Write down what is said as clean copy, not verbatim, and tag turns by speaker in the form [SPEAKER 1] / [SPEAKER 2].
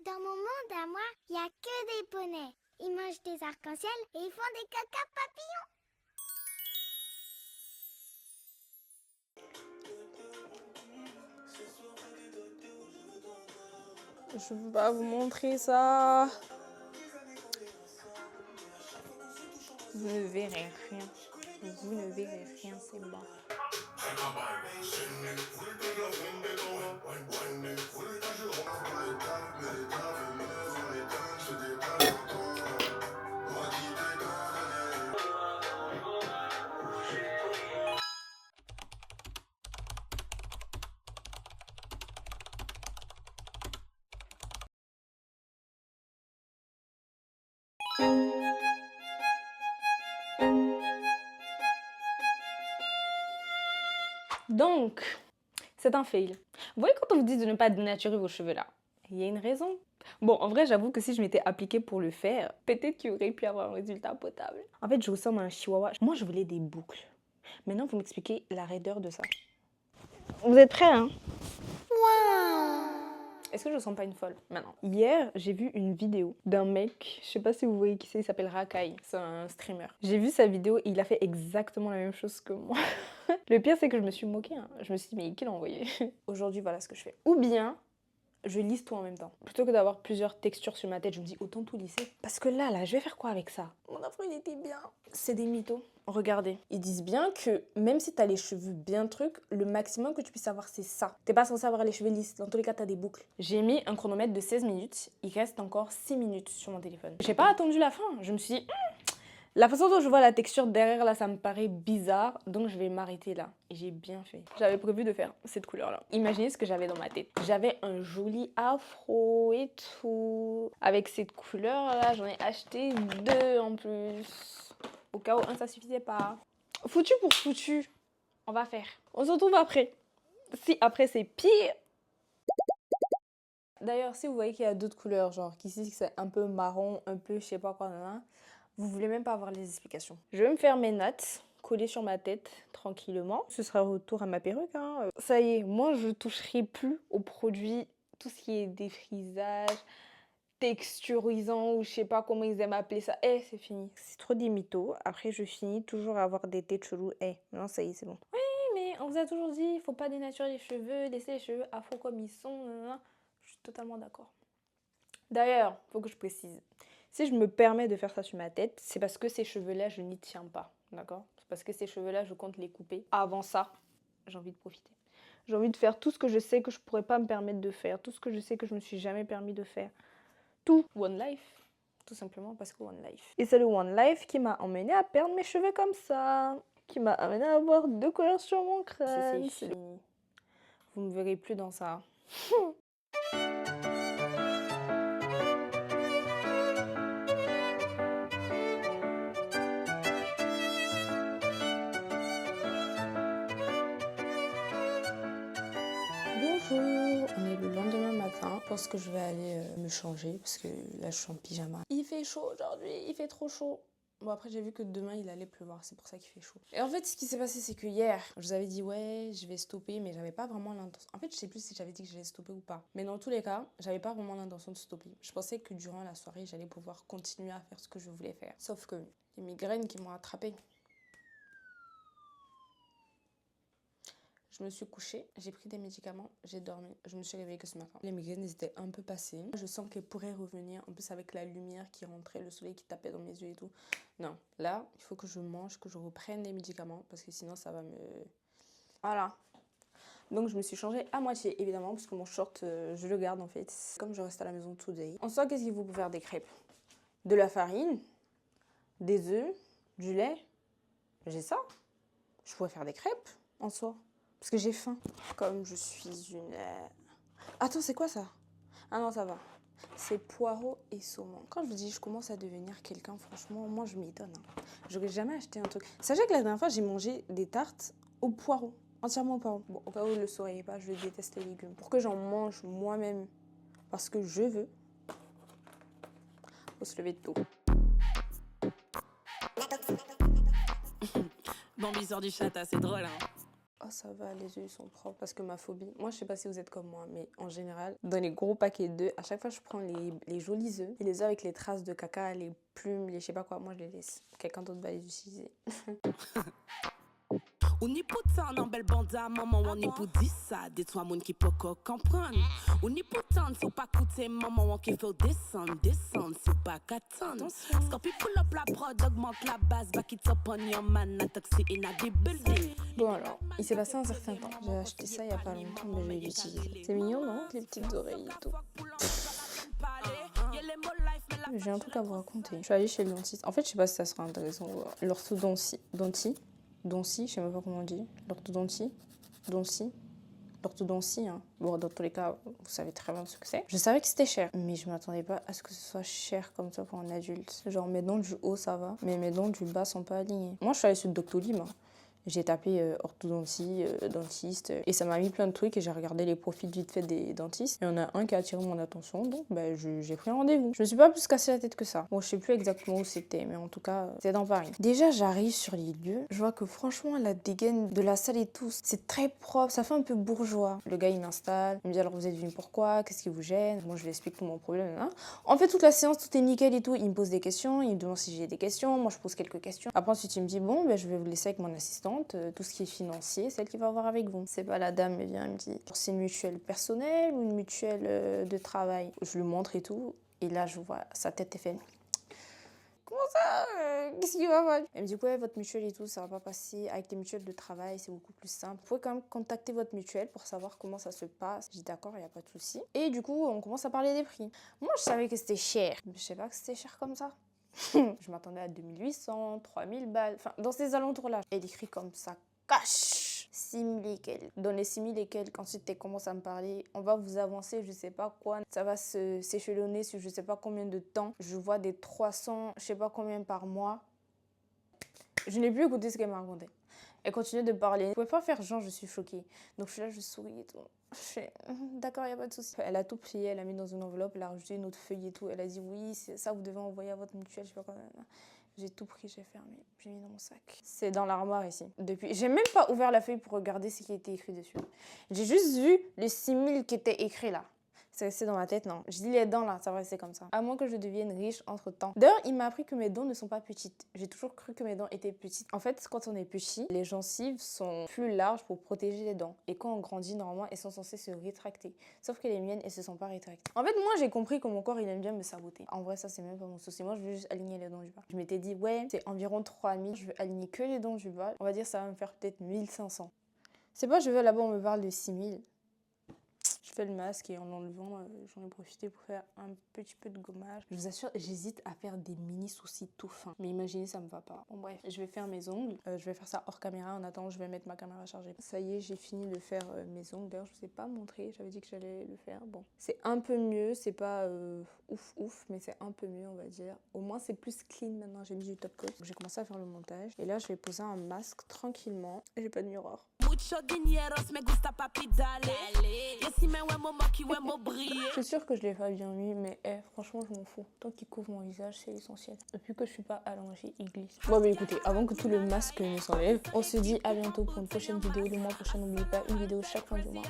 [SPEAKER 1] Dans mon monde à moi, il n'y a que des poneys. Ils mangent des arcs-en-ciel et ils font des caca papillons.
[SPEAKER 2] Je veux pas vous montrer ça. Vous ne verrez rien. Vous ne verrez rien, c'est bon. Donc, c'est un fail. Vous voyez quand on vous dit de ne pas dénaturer vos cheveux là, il y a une raison. Bon, en vrai, j'avoue que si je m'étais appliquée pour le faire, peut-être qu'il y aurait pu avoir un résultat potable. En fait, je ressemble à un chihuahua. Moi, je voulais des boucles. Maintenant, vous m'expliquez la raideur de ça. Vous êtes prêts, hein? Est-ce que je sens pas une folle maintenant? Hier, j'ai vu une vidéo d'un mec, je sais pas si vous voyez qui c'est, il s'appelle Rakai, c'est un streamer. J'ai vu sa vidéo et il a fait exactement la même chose que moi. Le pire, c'est que je me suis moquée, hein. Je me suis dit, mais qui l'a envoyé? Aujourd'hui, voilà ce que je fais. Ou bien, je lisse tout en même temps. Plutôt que d'avoir plusieurs textures sur ma tête, je me dis autant tout lisser. Parce que là, je vais faire quoi avec ça? Mon afro, il était bien. C'est des mythos. Regardez, ils disent bien que même si t'as les cheveux bien trucs, le maximum que tu puisses avoir, c'est ça. T'es pas censé avoir les cheveux lisses. Dans tous les cas, t'as des boucles. J'ai mis un chronomètre de 16 minutes. Il reste encore 6 minutes sur mon téléphone. J'ai pas attendu la fin. Je me suis dit, la façon dont je vois la texture derrière là, ça me paraît bizarre, donc je vais m'arrêter là. Et j'ai bien fait. J'avais prévu de faire cette couleur là. Imaginez ce que j'avais dans ma tête. J'avais un joli afro et tout. Avec cette couleur là, j'en ai acheté 2 en plus. Au cas où un ça suffisait pas. Foutu pour foutu. On va faire. On se retrouve après. Si après c'est pire. D'ailleurs, si vous voyez qu'il y a d'autres couleurs, genre qu'ici c'est un peu marron, un peu je sais pas quoi, vous voulez même pas avoir les explications. Je vais me faire mes notes, coller sur ma tête tranquillement. Ce sera retour à ma perruque, hein. Ça y est, moi je toucherai plus aux produits, tout ce qui est défrisage, texturisant ou je sais pas comment ils aiment appeler ça. C'est fini. C'est trop des mythos. Après, je finis toujours à avoir des têtes cheloues. Non, ça y est, c'est bon. Oui, mais on vous a toujours dit, il faut pas dénaturer les cheveux, laisser les cheveux afro comme ils sont. Je suis totalement d'accord. D'ailleurs, faut que je précise. Si je me permets de faire ça sur ma tête, c'est parce que ces cheveux-là, je n'y tiens pas. D'accord? C'est parce que ces cheveux-là, je compte les couper. Avant ça, j'ai envie de profiter. J'ai envie de faire tout ce que je sais que je pourrais pas me permettre de faire. Tout ce que je sais que je me suis jamais permis de faire. Tout. One life. Tout simplement parce que one life. Et c'est le one life qui m'a emmené à perdre mes cheveux comme ça. Qui m'a amené à avoir 2 couleurs sur mon crâne. C'est fini. Vous me verrez plus dans ça. Bonjour, on est le lendemain matin. Je pense que je vais aller me changer parce que là je suis en pyjama. Il fait chaud aujourd'hui, il fait trop chaud. Bon après j'ai vu que demain il allait pleuvoir, c'est pour ça qu'il fait chaud. Et en fait ce qui s'est passé c'est que hier, je vous avais dit ouais je vais stopper mais j'avais pas vraiment l'intention. En fait je sais plus si j'avais dit que j'allais stopper ou pas. Mais dans tous les cas, j'avais pas vraiment l'intention de stopper. Je pensais que durant la soirée j'allais pouvoir continuer à faire ce que je voulais faire. Sauf que les migraines qui m'ont attrapée. Je me suis couchée, j'ai pris des médicaments, j'ai dormi. Je me suis réveillée que ce matin. Les migraines étaient un peu passées. Je sens qu'elles pourraient revenir, en plus avec la lumière qui rentrait, le soleil qui tapait dans mes yeux et tout. Non, là, il faut que je mange, que je reprenne les médicaments parce que sinon ça va me... Voilà. Donc je me suis changée à moitié, évidemment, parce que mon short, je le garde en fait. Comme je reste à la maison today. En soi, qu'est-ce qu'il faut pour faire des crêpes? De la farine, des œufs, du lait. J'ai ça. Je pourrais faire des crêpes, en soi. Parce que j'ai faim. Comme je suis une... Attends, c'est quoi ça? Ah non, ça va. C'est poireaux et saumon. Quand je vous dis je commence à devenir quelqu'un, franchement, moi je m'étonne. J'aurais jamais acheté un truc. Sachez que la dernière fois, j'ai mangé des tartes au poireau. Entièrement au poireau. Bon, au cas où vous ne le sauriez pas, je déteste les légumes. Pour que j'en mange moi-même, parce que je veux, faut se lever tôt.
[SPEAKER 3] Bambi sort du chata, c'est drôle, hein.
[SPEAKER 2] Oh ça va, les yeux ils sont propres. Parce que ma phobie, moi je sais pas si vous êtes comme moi, mais en général, dans les gros paquets d'œufs, à chaque fois je prends les jolis œufs. Et les œufs avec les traces de caca, les plumes, les je sais pas quoi, moi je les laisse. Quelqu'un d'autre va les utiliser.
[SPEAKER 3] Ou ni pourtant en belle banda, maman, on ni pour dire ça, des trois moun qui peut comprendre. Ou ni pourtant, faut pas coûter maman, on qui fait descendre, c'est pas qu'attendre. Scorpi pull up la prod, augmente la base, back it up on your man, a toxic in a the building.
[SPEAKER 2] Bon alors, il s'est passé un certain temps. J'ai acheté ça il y a pas longtemps, mais je vais l'utiliser. C'est mignon, non? Les petites oreilles et tout. J'ai un truc à vous raconter. Je suis allée chez le dentiste. En fait, je sais pas si ça sera intéressant. L'orthodontie. Je sais même pas comment on dit. L'orthodontie, hein. Bon, dans tous les cas, vous savez très bien ce que c'est. Je savais que c'était cher, mais je m'attendais pas à ce que ce soit cher comme ça pour un adulte. Genre, mes dents du haut, ça va, mais mes dents du bas sont pas alignées. Moi, je suis allée sur Doctolib, hein. J'ai tapé orthodontie, dentiste, et ça m'a mis plein de trucs et j'ai regardé les profils vite fait des dentistes. Il y en a un qui a attiré mon attention, donc j'ai pris un rendez-vous. Je me suis pas plus cassé la tête que ça. Bon, je sais plus exactement où c'était, mais en tout cas, c'est dans Paris. Déjà, j'arrive sur les lieux, je vois que franchement, la dégaine de la salle et tout, c'est très propre, ça fait un peu bourgeois. Le gars, il m'installe, il me dit alors vous êtes venu pourquoi, qu'est-ce qui vous gêne? Moi, je lui explique tout mon problème. Hein. En fait, toute la séance, tout est nickel et tout. Il me pose des questions, il me demande si j'ai des questions, moi je pose quelques questions. Après, ensuite, il me dit bon, je vais vous laisser avec mon assistante. Tout ce qui est financier, c'est elle qui va voir avec vous. C'est pas la dame, elle vient, elle me dit c'est une mutuelle personnelle ou une mutuelle de travail. Je lui montre et tout, et là je vois sa tête est faite. Comment ça qu'est-ce qui va pas? Elle me dit ouais, votre mutuelle et tout, ça va pas passer. Avec les mutuelles de travail, c'est beaucoup plus simple. Vous pouvez quand même contacter votre mutuelle pour savoir comment ça se passe. Je dis d'accord, il n'y a pas de souci. Et du coup, on commence à parler des prix. Moi, je savais que c'était cher. Mais je sais pas que c'était cher comme ça. Je m'attendais à 2800, 3000 balles, enfin dans ces alentours-là. Elle écrit comme ça, cash 6000 et quelques. Dans les 6000 et quelques, ensuite elle commence à me parler, on va vous avancer, je sais pas quoi, ça va s'échelonner sur je sais pas combien de temps. Je vois des 300, je sais pas combien par mois. Je n'ai plus écouté ce qu'elle m'a raconté. Elle continue de parler. Je pouvais pas faire genre je suis choquée. Donc je suis là, je souris et tout. Je fais d'accord, il n'y a pas de souci. Elle a tout plié, elle a mis dans une enveloppe, elle a rajouté une autre feuille et tout. Elle a dit oui, ça vous devez envoyer à votre mutuelle, je sais pas quoi. J'ai tout pris, j'ai fermé, j'ai mis dans mon sac. C'est dans l'armoire ici. Depuis, j'ai même pas ouvert la feuille pour regarder ce qui était écrit dessus. J'ai juste vu les 6000 qui étaient écrits là. C'est resté dans ma tête, non. Je dis les dents là, ça va rester comme ça. À moins que je devienne riche entre temps. D'ailleurs, il m'a appris que mes dents ne sont pas petites. J'ai toujours cru que mes dents étaient petites. En fait, quand on est petit, les gencives sont plus larges pour protéger les dents. Et quand on grandit, normalement, elles sont censées se rétracter. Sauf que les miennes, elles se sont pas rétractées. En fait, moi, j'ai compris que mon corps, il aime bien me saboter. En vrai, ça, c'est même pas mon souci. Moi, je veux juste aligner les dents du bas. Je m'étais dit, ouais, c'est environ 3000. Je veux aligner que les dents du bas. On va dire, ça va me faire peut-être 1500. C'est pas, je veux là-bas, on me parle de 6000. Je fais le masque et en l'enlevant, j'en ai profité pour faire un petit peu de gommage. Je vous assure, j'hésite à faire des mini sourcils tout fins. Mais imaginez, ça me va pas. Bon bref, je vais faire mes ongles. Je vais faire ça hors caméra. En attendant, je vais mettre ma caméra chargée. Ça y est, j'ai fini de faire mes ongles. D'ailleurs, je vous ai pas montré. J'avais dit que j'allais le faire. Bon, c'est un peu mieux. C'est pas ouf, mais c'est un peu mieux, on va dire. Au moins, c'est plus clean maintenant. J'ai mis du top coat. J'ai commencé à faire le montage. Et là, je vais poser un masque tranquillement. J'ai pas de miroir. Je suis sûre que je l'ai pas bien mis, mais franchement, je m'en fous. Tant qu'il couvre mon visage, c'est l'essentiel. Depuis que je suis pas allongée, il glisse. Bon, bah écoutez, avant que tout le masque ne s'enlève, on se dit à bientôt pour une prochaine vidéo. Le mois prochain, n'oubliez pas une vidéo chaque fin du mois.